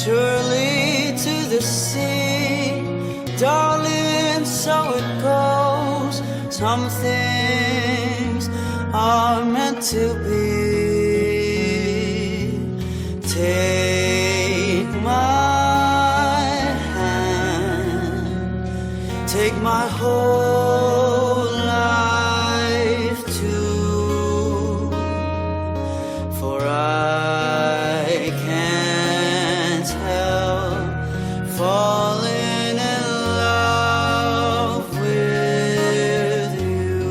surely to the sea. Darling, so it goes. Some things are meant to be. Take my hand, take my whole life too, for I can't help falling in love with you.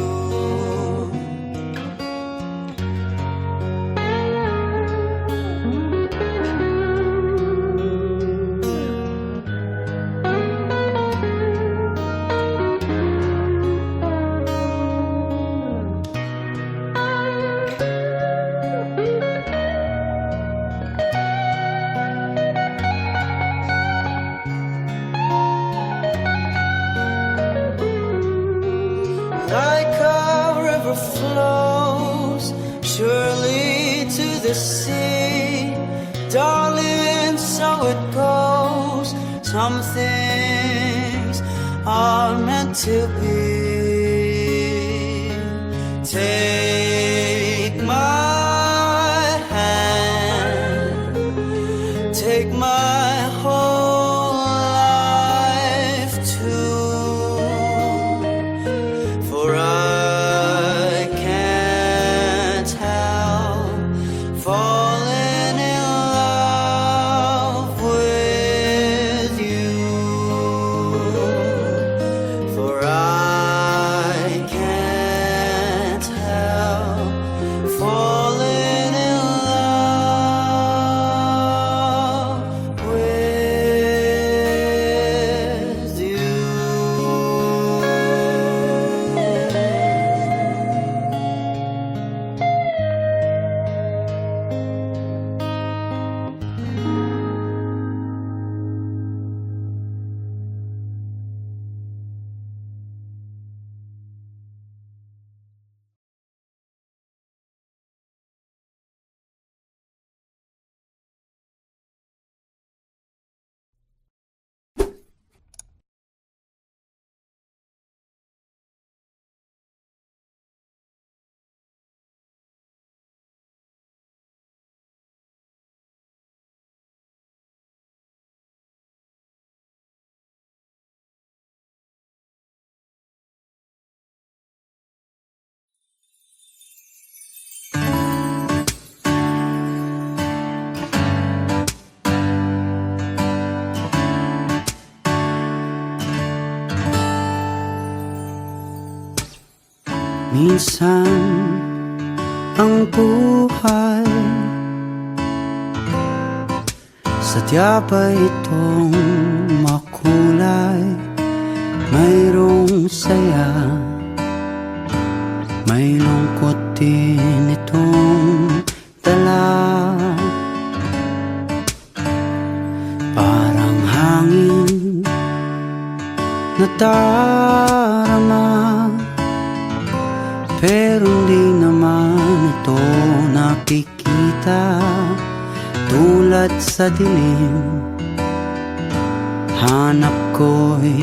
Like a river flows surely to the sea. Darling, so it goes. Some things are meant to be. Take my hand, take my whole life too, for I can't help falling in love with you. For I can't help falling in love with you. Minsan ang buhay sadya ba itong makulay? Mayroong saya, may lungkot din itong dala. Parang hangin na darama, pero hindi naman ito nakikita. Tulad sa dilim, hanap ko'y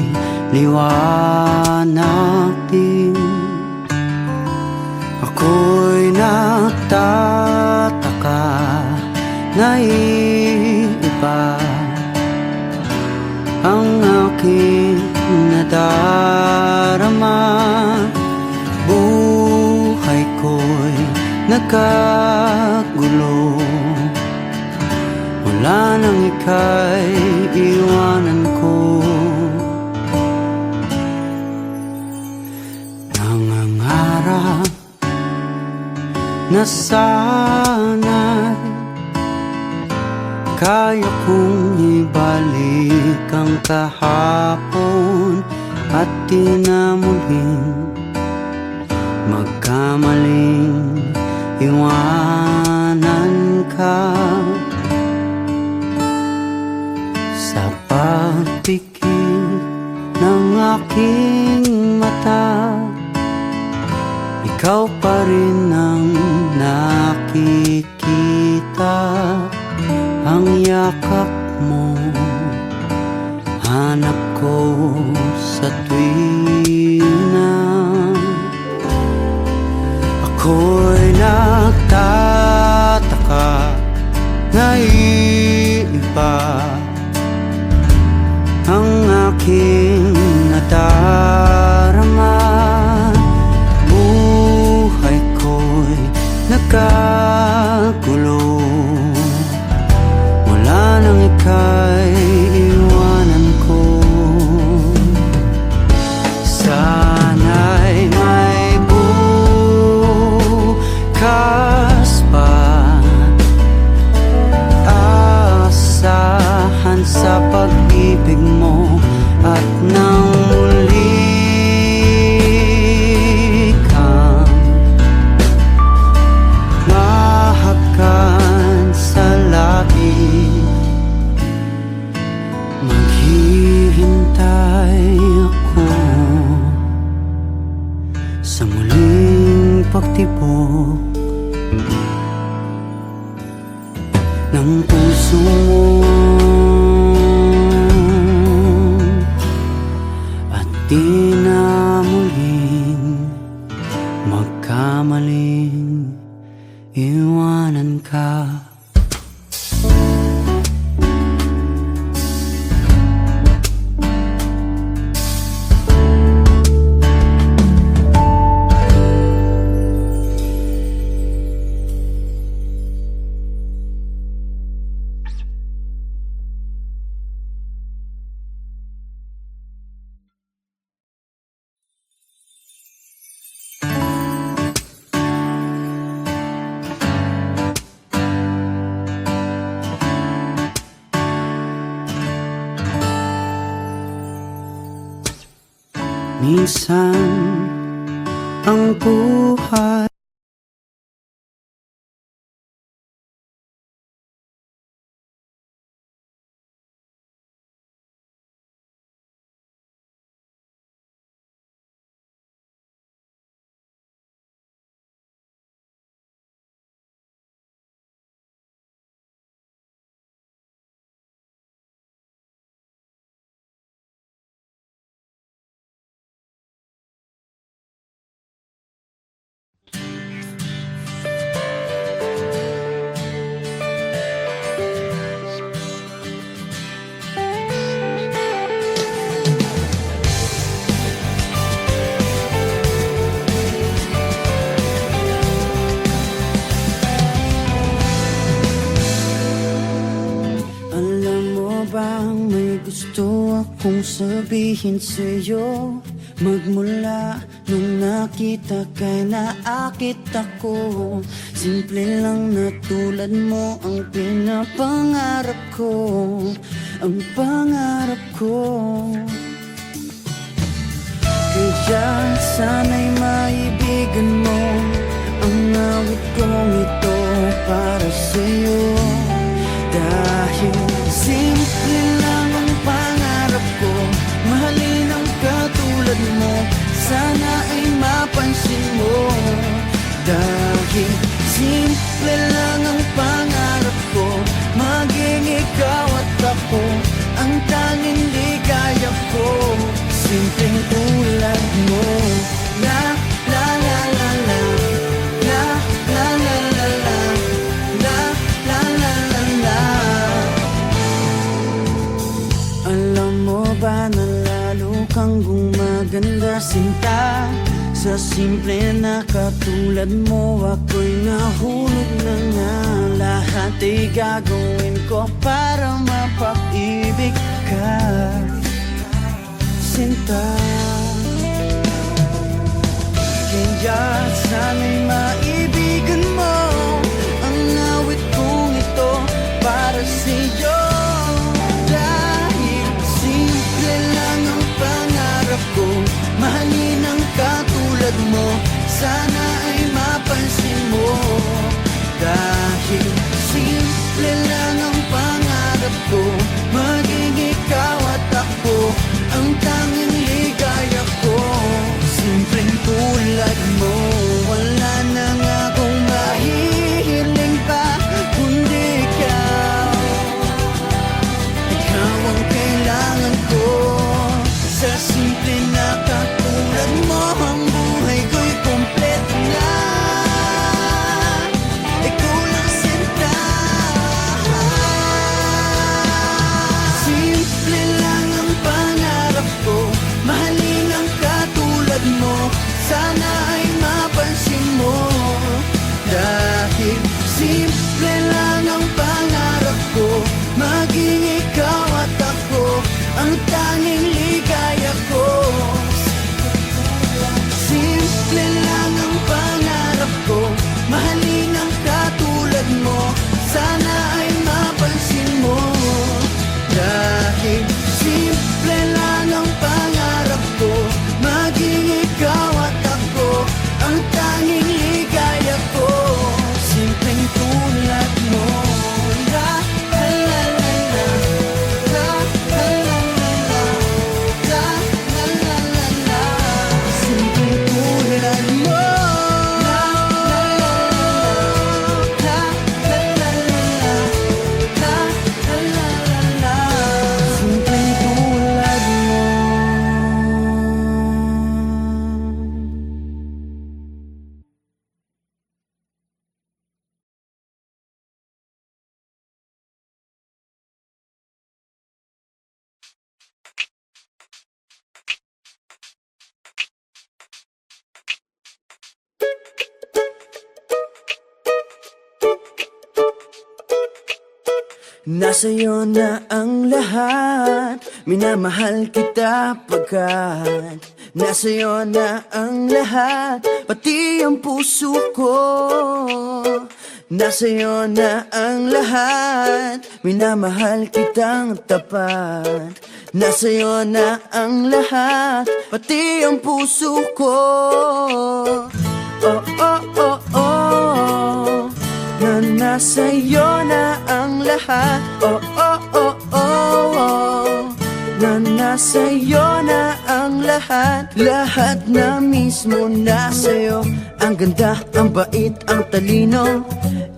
liwanag din. Ako'y nagtataka na iba ang aking nadarama. Buhay ko'y nagkagulo, wala nang ika'y iwanan ko. Nangangarap na sana'y kaya kong ibalik ang kahapon at di na muling magkamaling iwanan ka. Sa pagpikit ng aking mata, ikaw pa rin ang nakikita. Ang yakap mo. Hanap ko sa tuwina ako'y nagtataka, naiiba ang aking nadarama. Buhay ko'y nagkagulo, wala nang ika'y iwanan ko. Sana'y may bukas pa, asahan sa pag-ibig mo at nang muli kang mahakan sa labi. Maghihintay ako sa muling pagtibok ng puso mo, at di na muling magkamaling iwanan ka. Minsan ang buhay bang may gusto akong sabihin sa'yo? Magmula nung nakita kay naakit ako. Simple lang na tulad mo ang pinapangarap ko, ang pangarap ko. Kaya sana'y maibigan mo ang awit kong ito para sa'yo. Dahil simple lang ang pangarap ko, mahalin ang katulad mo, sana ay mapansin mo. Dahil simple lang ang pangarap ko, maging ikaw at ako ang tanging ligaya ko. Simpleng tulad mo. La la la la la, la la la la la, la la la la la. Alam mo ba na lalo kang gumaganda, sinta? Sa simple na katulad mo, ako'y nahulog na nga. Lahat ay gagawin ko para mapag-ibig ka, sinta. Kaya sana'y maibigan mo ang awit kong ito para sa'yo. Dahil simple lang ang pangarap ko, mahalin ang katulad mo, sana ay mapansin mo. Dahil simple lang ang pangarap ko, maging ikaw at ako ang tanging ligaya ko. Simpleng tulad mo. Nasa'yo na ang lahat, minamahal kita pagkat nasa'yo na ang lahat, pati ang puso ko. Nasa'yo na ang lahat, minamahal kitang tapat. Nasa'yo na ang lahat, pati ang puso ko. Oh, oh, oh, oh, na nasa'yo na ang lahat. Oh, oh, oh, oh, na nasa'yo na ang lahat. Lahat na mismo nasa'yo. Ang ganda, ang bait, ang talino,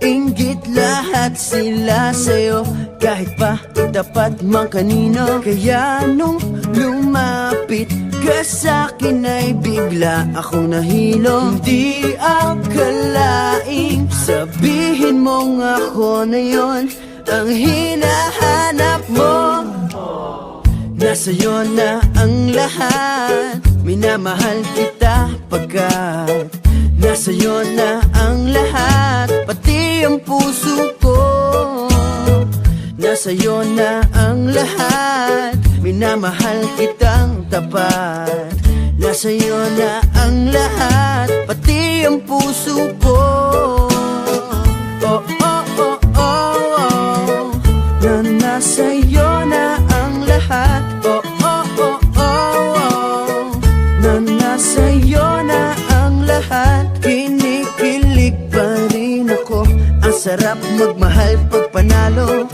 inggit lahat sila sa'yo. Kahit pa itapat mang kanino. Kaya nung lumapit ka sa'kin ay bigla akong nahilo. Hindi akalaing sabihin mong ako na yon ang hinahanap mo. Nasa'yo na ang lahat, minamahal kita pagkat nasa'yo na ang lahat, pati ang puso ko. Nasa'yo na ang lahat, minamahal kitang tapat. Nasa'yo na ang lahat, pati ang puso ko. Oh, oh, oh, oh, oh, na nasa'yo na ang lahat. Oh, oh, oh, oh, oh, na nasa'yo na ang lahat. Kinikilig pa rin ako, ang sarap magmahal pag panalo.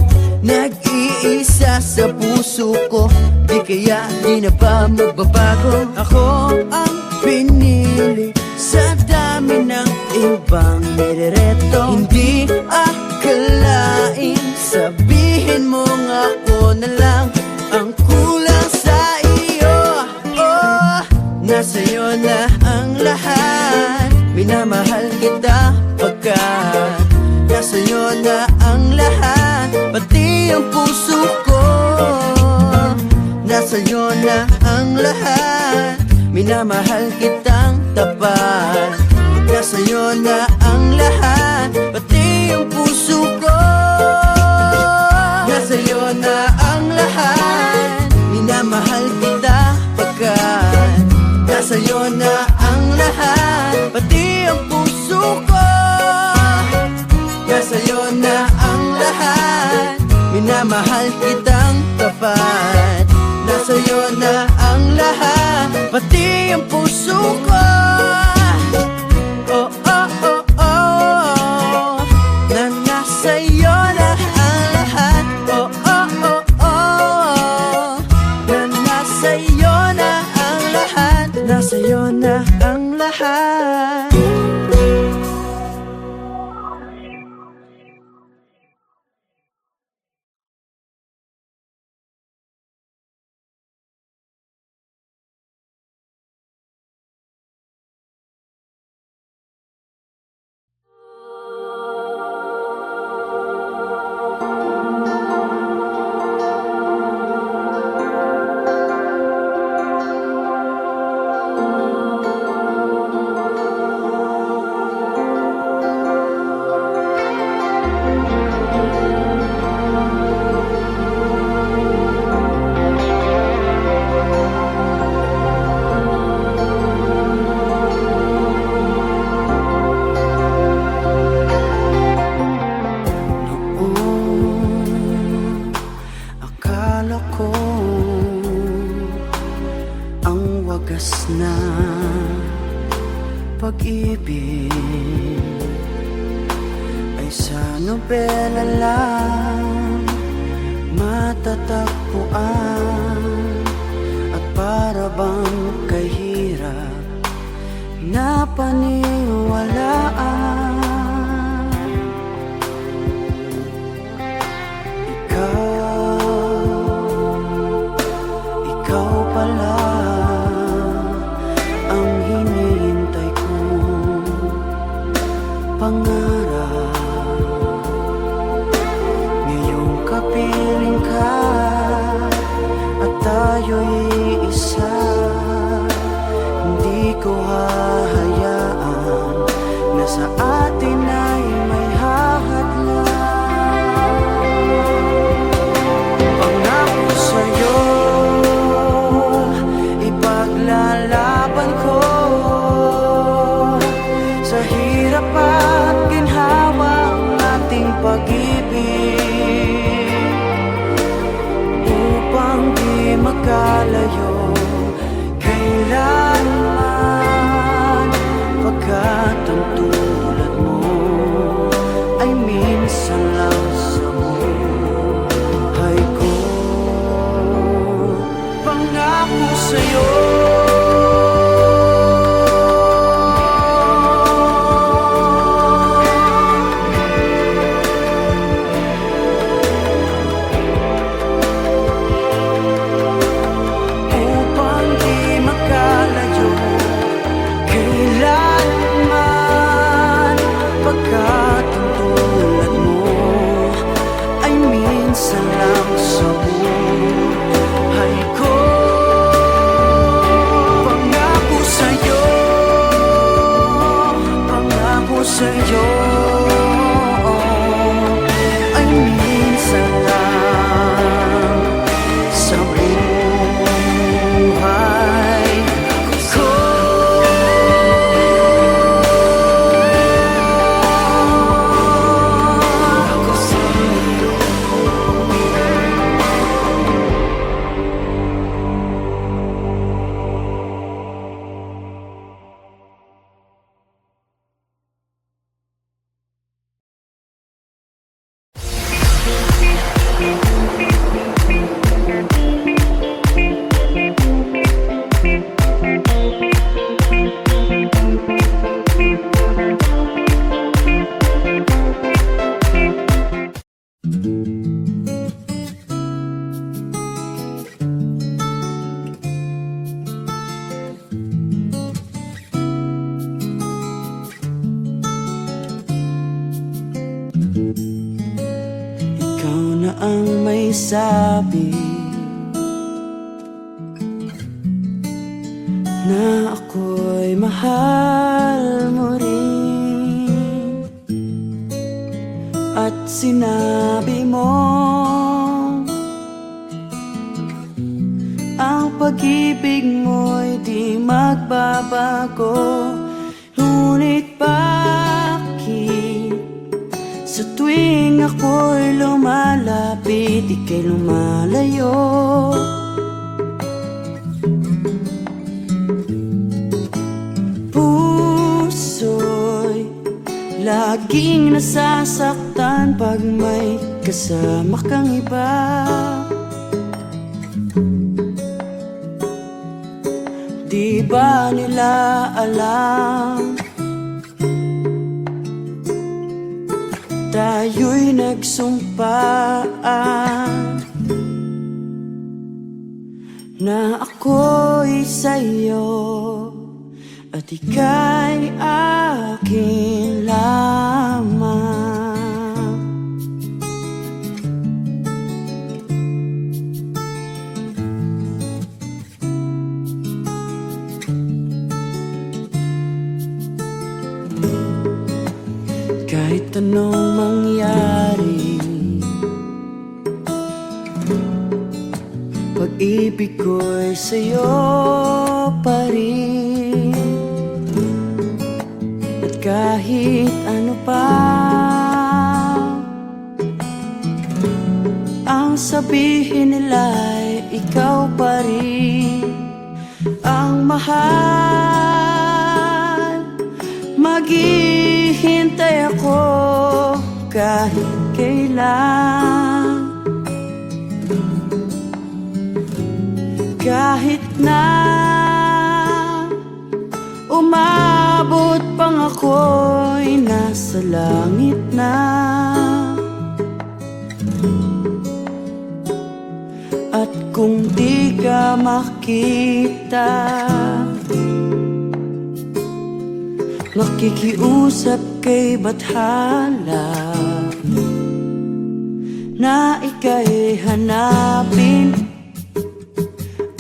Nag-iisa sa puso ko, di kaya di na ba magbabago. Ako ang pinili sa dami ng ibang nirereto. Hindi akalain sabihin mo nga ako na lang ang kulang sa iyo. Oh, nasa'yo na ang lahat, minamahal kita pagkat nasa'yo na ang lahat, pati ang puso ko. Nasa'yo na ang lahat, minamahal kitang tapat. Nasa'yo na ang lahat, pati ang puso ko. Nasa'yo na ang lahat, minamahal kita pagkat nasa'yo na ang lahat, pati ang puso ko. Nasa'yo na ang lahat, minamahal kitang tapat. Nasa'yo na ang lahat, pati ang puso ko. Oh, oh, oh, oh, na nasa'yo na ang lahat. Oh, oh, oh, oh, na nasa'yo na ang lahat. Nasa'yo na ang lahat. Na pag-ibig ay sa nobela lang matatagpuan, at para bang kahirap na paniwalaan. Ikaw pala pangarap. Ngayong kapiling ka at tayo'y isa, hindi ko hahayaan na sa makalayo kailanman, pagkat ang tulad mo ay minsan lang sa buhay ko. Pangako sa'yo, upang di makalayo kailanman, pagkat ang tulad mo ay minsan lang sa buhay ko. Pangako sa'yo, pangako sa'yo, ay minsan lang sa buhay ko. Ikaw na ang may sabi na ako'y mahal mo rin, at sinabi mo ang pag-ibig mo'y di magbabago. Ngunit bakit sa tuwing ako'y lumalapit, ika'y lumalayo? Puso'y laging nasasaktan pag may kasama kang iba. Di ba nila alam tayo'y nagsumpaan na ako'y sa'yo at ika'y akin lamang? Kahit anong mangyari, pag-ibig ko'y sa'yo pa rin. At kahit ano pa ang sabihin nila'y ikaw pa rin ang mahal. Maghihintay ako kahit kailan, kahit na umabot pang ako'y nasa langit na. At kung di ka makita, makikiusap kay bathala na ika'y hanapin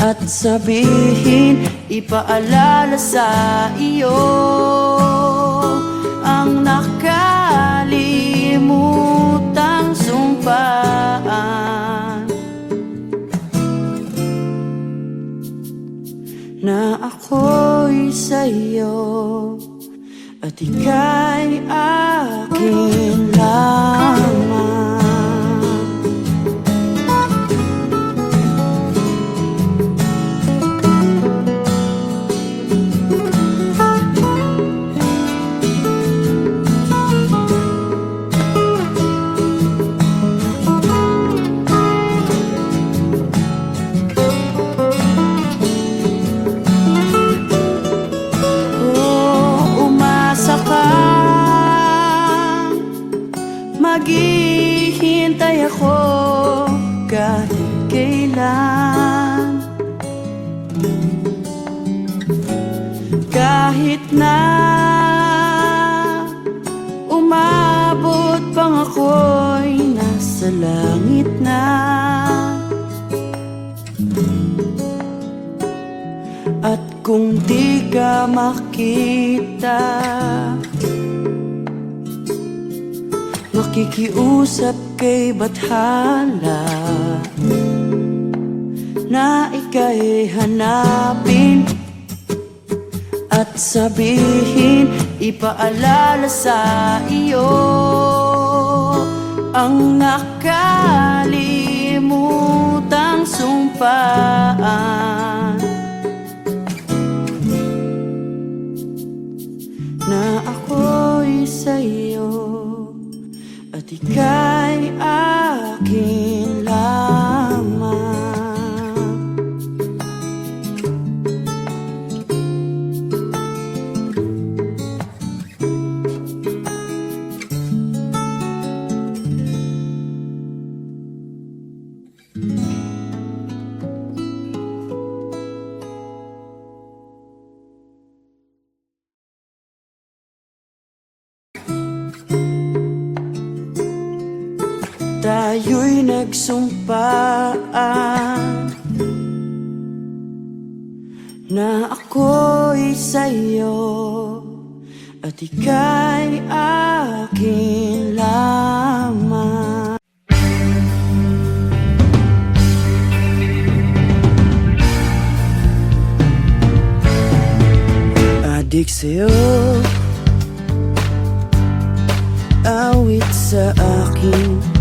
at sabihin, ipaalala sa iyo ang nakalimutang sumpaan na ako'y sa'yo at ika'y akin lamang. Kahit na umabot pang ako'y nasa langit na, at kung di ka makita, makikiusap kay Bathala na ika'y hanapin at sabihin, ipaalala sa iyo ang nakalimutang sumpaan, na ako'y sa'yo at ika'y akin lamang. Tayo'y nagsumpaan na ako'y sa'yo at ika'y akin lamang. Adik sa'yo, awit sa akin,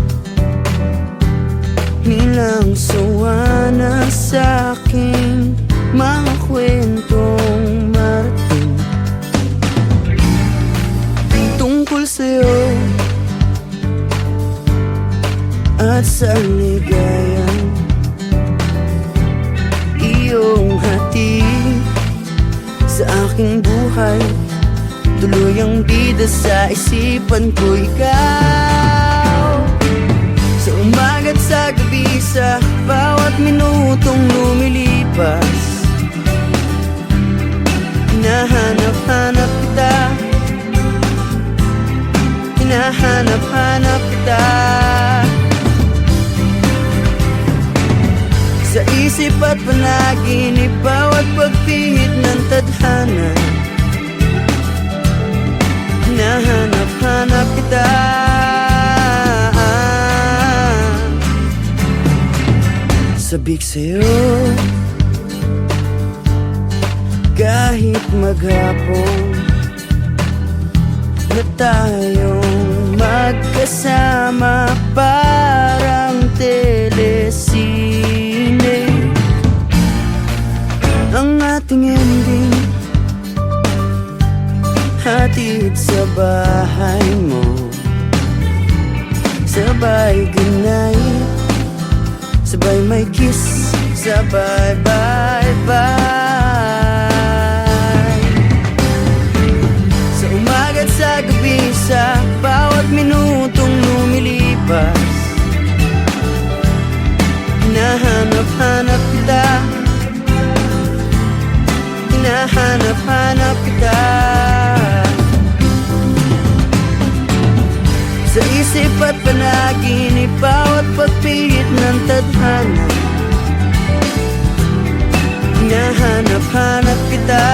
nilang sawa na sa'king mga kwentong marating tungkol sa'yo at sa ligayang iyong hatid sa aking buhay. Tuluyang bida sa isipan ko ikaw, sa umaga't sa gabi, sa bawat minutong lumilipas. Hinahanap-hanap kita, hinahanap-hanap kita, sa isip at panaginip, bawat pagpihit ng tadhana. Hinahanap-hanap kita, sabik sa'yo kahit maghapon na tayong magkasama, parang telesine ang ating ending. Hatid sa bahay mo, sabay ginay, sabay may kiss, sabay bye-bye. Sa umaga't sa gabi, sa bawat minutong lumilipas, hinahanap-hanap kita, hinahanap-hanap kita, sa isip at panaginip, bawat pagpihit ng tadhana. Hinahanap-hanap kita,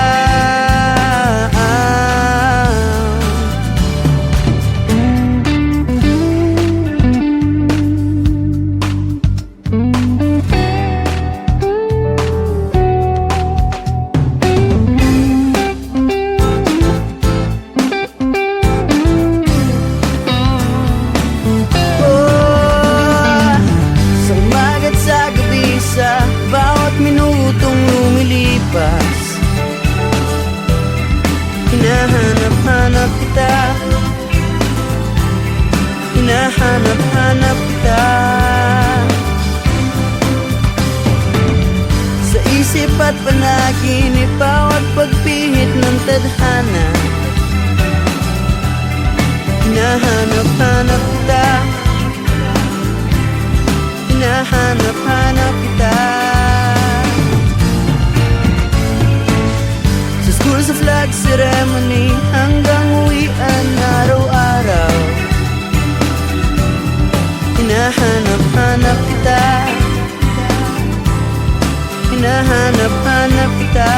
hinahanap-hanap kita, hinahanap-hanap kita, sa isip at panaginip, bawat pagpihit ng tadhana. Hinahanap-hanap kita, hinahanap-hanap kita, sa school, sa flag, sa hinahanap-hanap kita.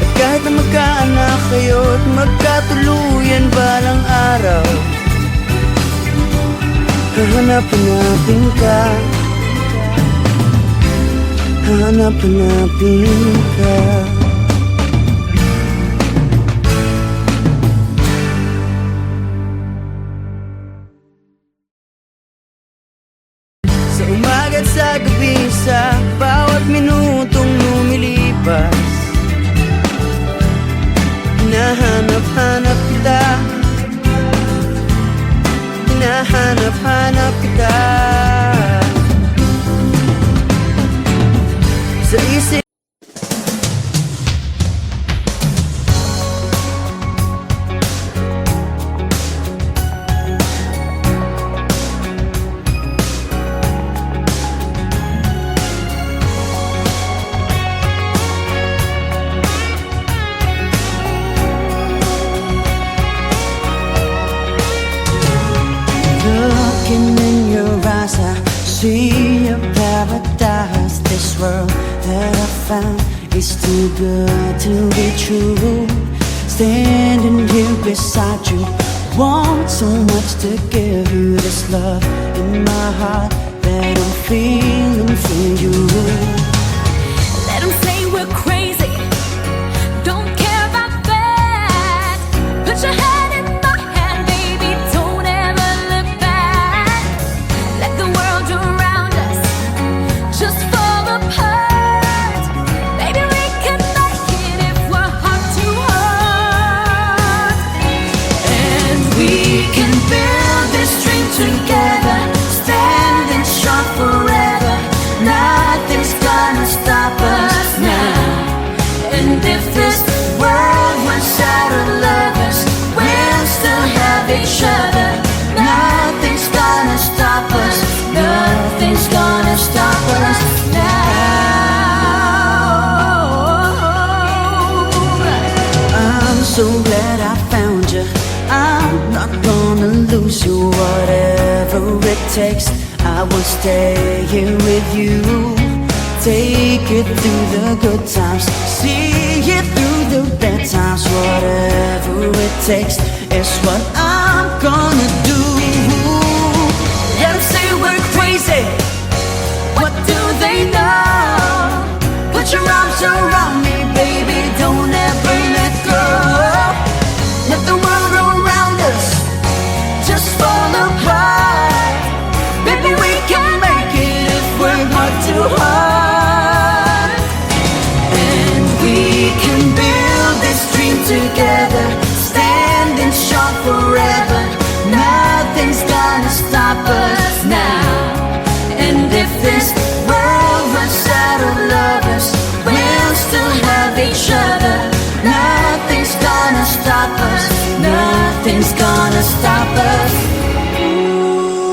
At kahit na magkaanak kayo at magkatuluyan balang araw, hahanap-hanapin ka, hahanap-hanapin ka. Sa umaga't sa gabi, sa bawat minutong lumilipas, hinahanap-hanap kita, hinahanap-hanap kita. Sa isip looking in your eyes, I see a paradise. This world that I found is too good to be true. Standing here beside you, want so much to give you this love in my heart that I'm feeling for you. Let them say we're crazy, don't care about that. Put your hand in my hand, baby, don't ever look back. Let the world around us just fall apart. Maybe we can make it if we're heart to heart. And we can build this dream together, standing strong forever. Nothing's gonna stop us now. And if this world runs out of lovers, we'll still have each other. Nothing's gonna stop us. Nothing's gonna stop us now. I'm so glad I found you. I'm not gonna lose you. Whatever it takes, I will stay here with you. Take it through the good times, see it through the bad times. Whatever it takes is what I'm gonna do. Let them say we're crazy, what do they know? Put your arms around me, baby, don't ever let go. Let the world around us just fall apart. Baby, we can make it if we're heart to heart. And we can build this dream together, standing strong forever. Nothing's gonna stop us now. And if this World runs out of lovers, we'll still have each other. Nothing's gonna stop us. Nothing's gonna stop us. Ooh,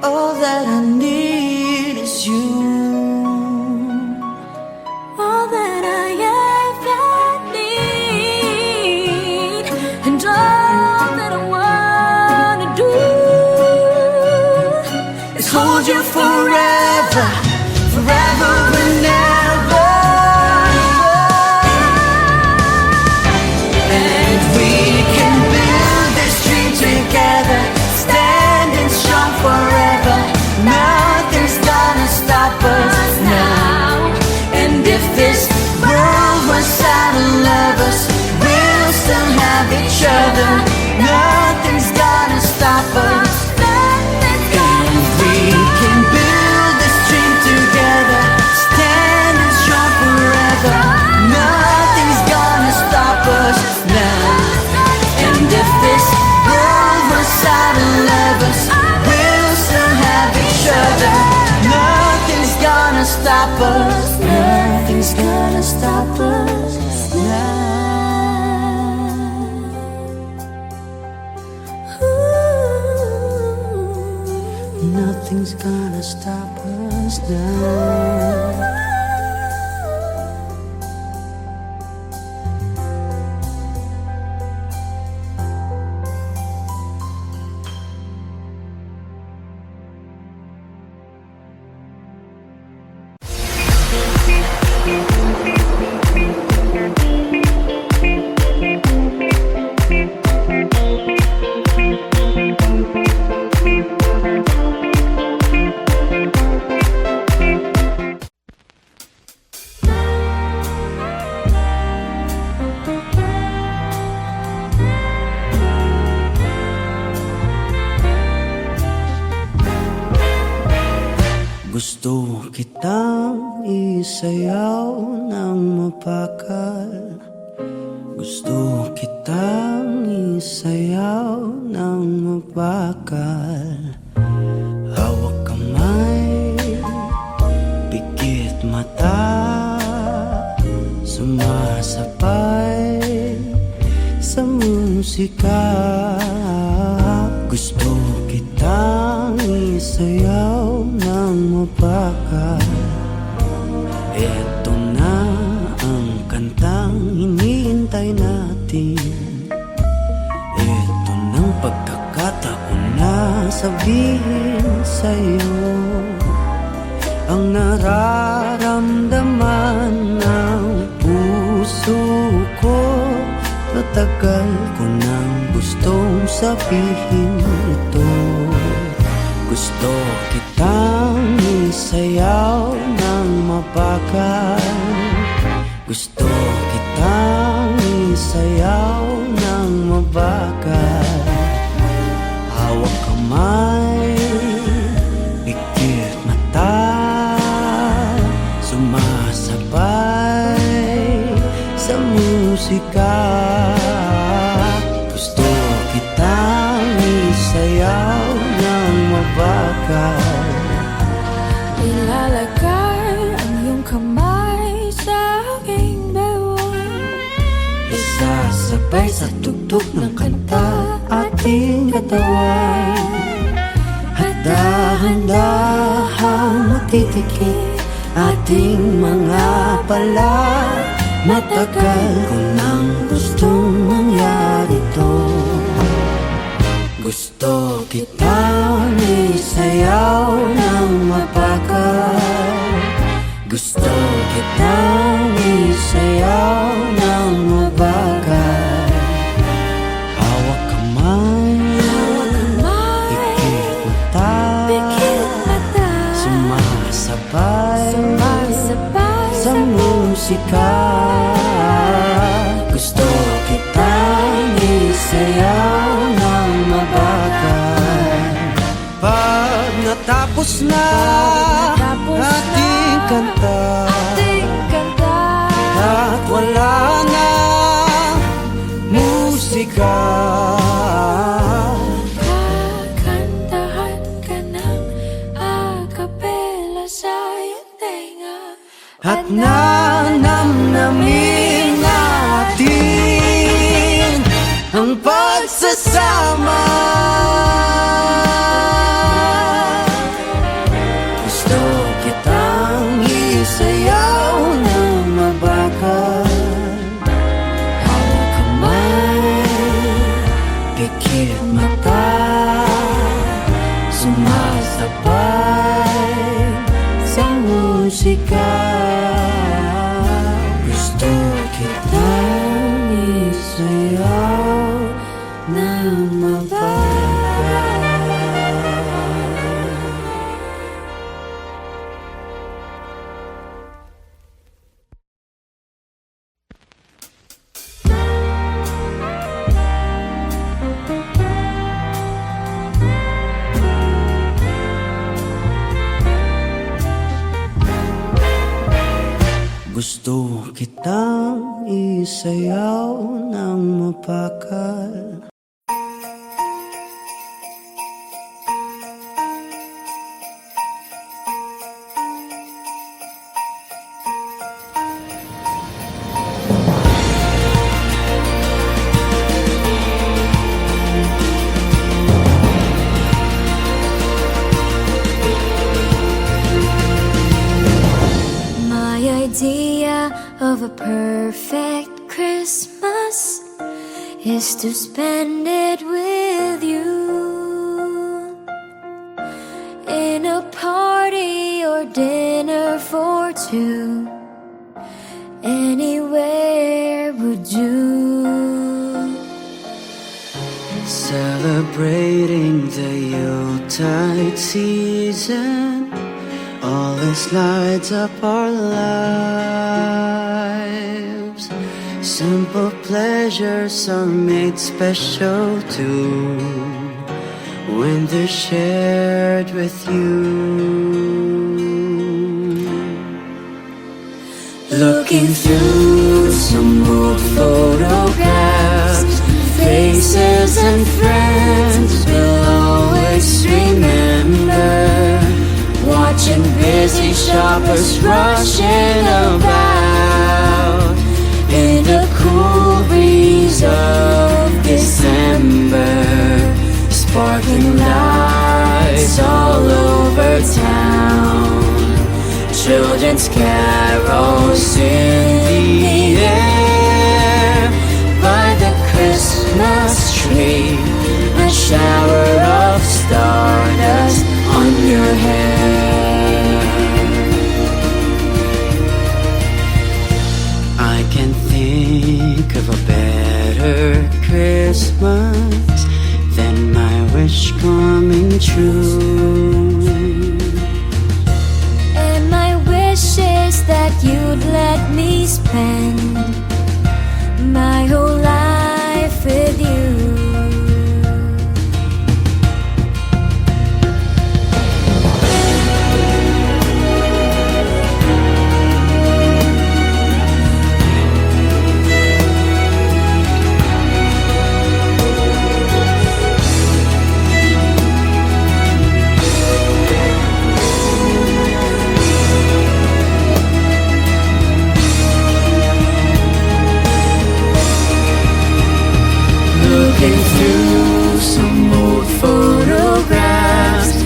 all that I need is you. all that I ever need, and all that I wanna do Is hold you forever, forever and ever. And we can build this dream together, standing strong forever. Nothing's gonna stop us now. And if this world was out of lovers, we'll still have each other. Nothing's gonna stop us. And we can build this dream together, standing strong forever. Nothing's gonna stop us now. And if this world was out of lovers, we'll still have each other. Nothing's gonna stop us. Nothing's gonna stop us now. Nothing's gonna stop us now. Gusto kitang isayaw ng mapakal. Gusto kitang isayaw ng mapakal. Hawak kamay, pikit mata, sumasabay sa musika. Gusto kitang isayaw ng mapakal. Eto na ang kantang hinihintay natin. Eto ng pagkakataon na sabihin sa'yo ang nararamdaman ng puso ko. Matagal ko nang gustong sabihin ito. Gusto kitang isayaw ng mapakal. Gusto kitang isayaw ng mabakal. Hawak kamay, pikit mata, sumasabay sa musika. Gusto kitang isayaw ng mabakal. Ilalagay ang iyong kamay sa aking bewang. Isasabay sa tugtog ng kanta ating katawan. At dahan-dahang matitikip ating mga pala. Matagal ko nang gustong mangyari to. Gusto kitang isayaw ng mapakal. Gusto kitang isayaw ng mabakal. Hawak kamay, pikit mata, sumasabay sa musika. Gusto kitang isayaw ng mabakal. Pag natapos na ating kanta, at wala na musika, Kakantahan ka ng akapela sa iyong tenga. at nanamnamin natin ang pagsasama. Gusto kitang isayaw ng mabakal. Hawak kamay, pikit mata, sumasabay sa musika. Gusto kitang isayaw ng mabakal. Gusto kitang isayaw ng mapakal. My idea of a perfect Christmas is to spend it with you, in a party or dinner for two. Anywhere would do. Celebrating the Yuletide season always lights up our lives. Simple pleasures are made special too when they're shared with you. Looking through some old photographs, faces and friends we'll always remember. Watching busy shoppers rushing about in the cool breeze of December. Sparkling lights all over town, children's carols in the air. By the Christmas tree, a shower of stardust on your hair. I can think of a better Christmas than my wish coming true. And my wish is that you'd let me spend my whole life with you. Looking through some old photographs,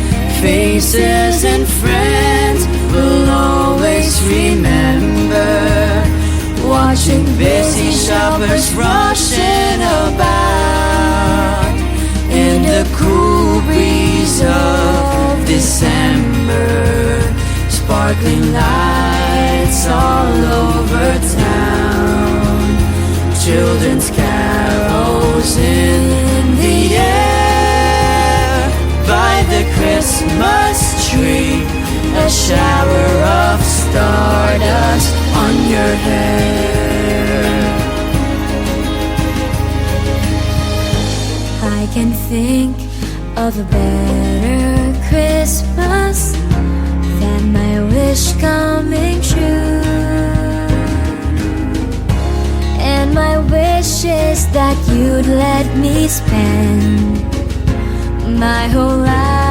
faces and friends we'll always remember. Watching busy shoppers rushing about in the cool breeze of December. Sparkling lights all over town, children's carols in the air. By the Christmas tree, a shower of stardust on your hair. I can think of a better Christmas than my wish coming true. And my wish is that you'd let me spend my whole life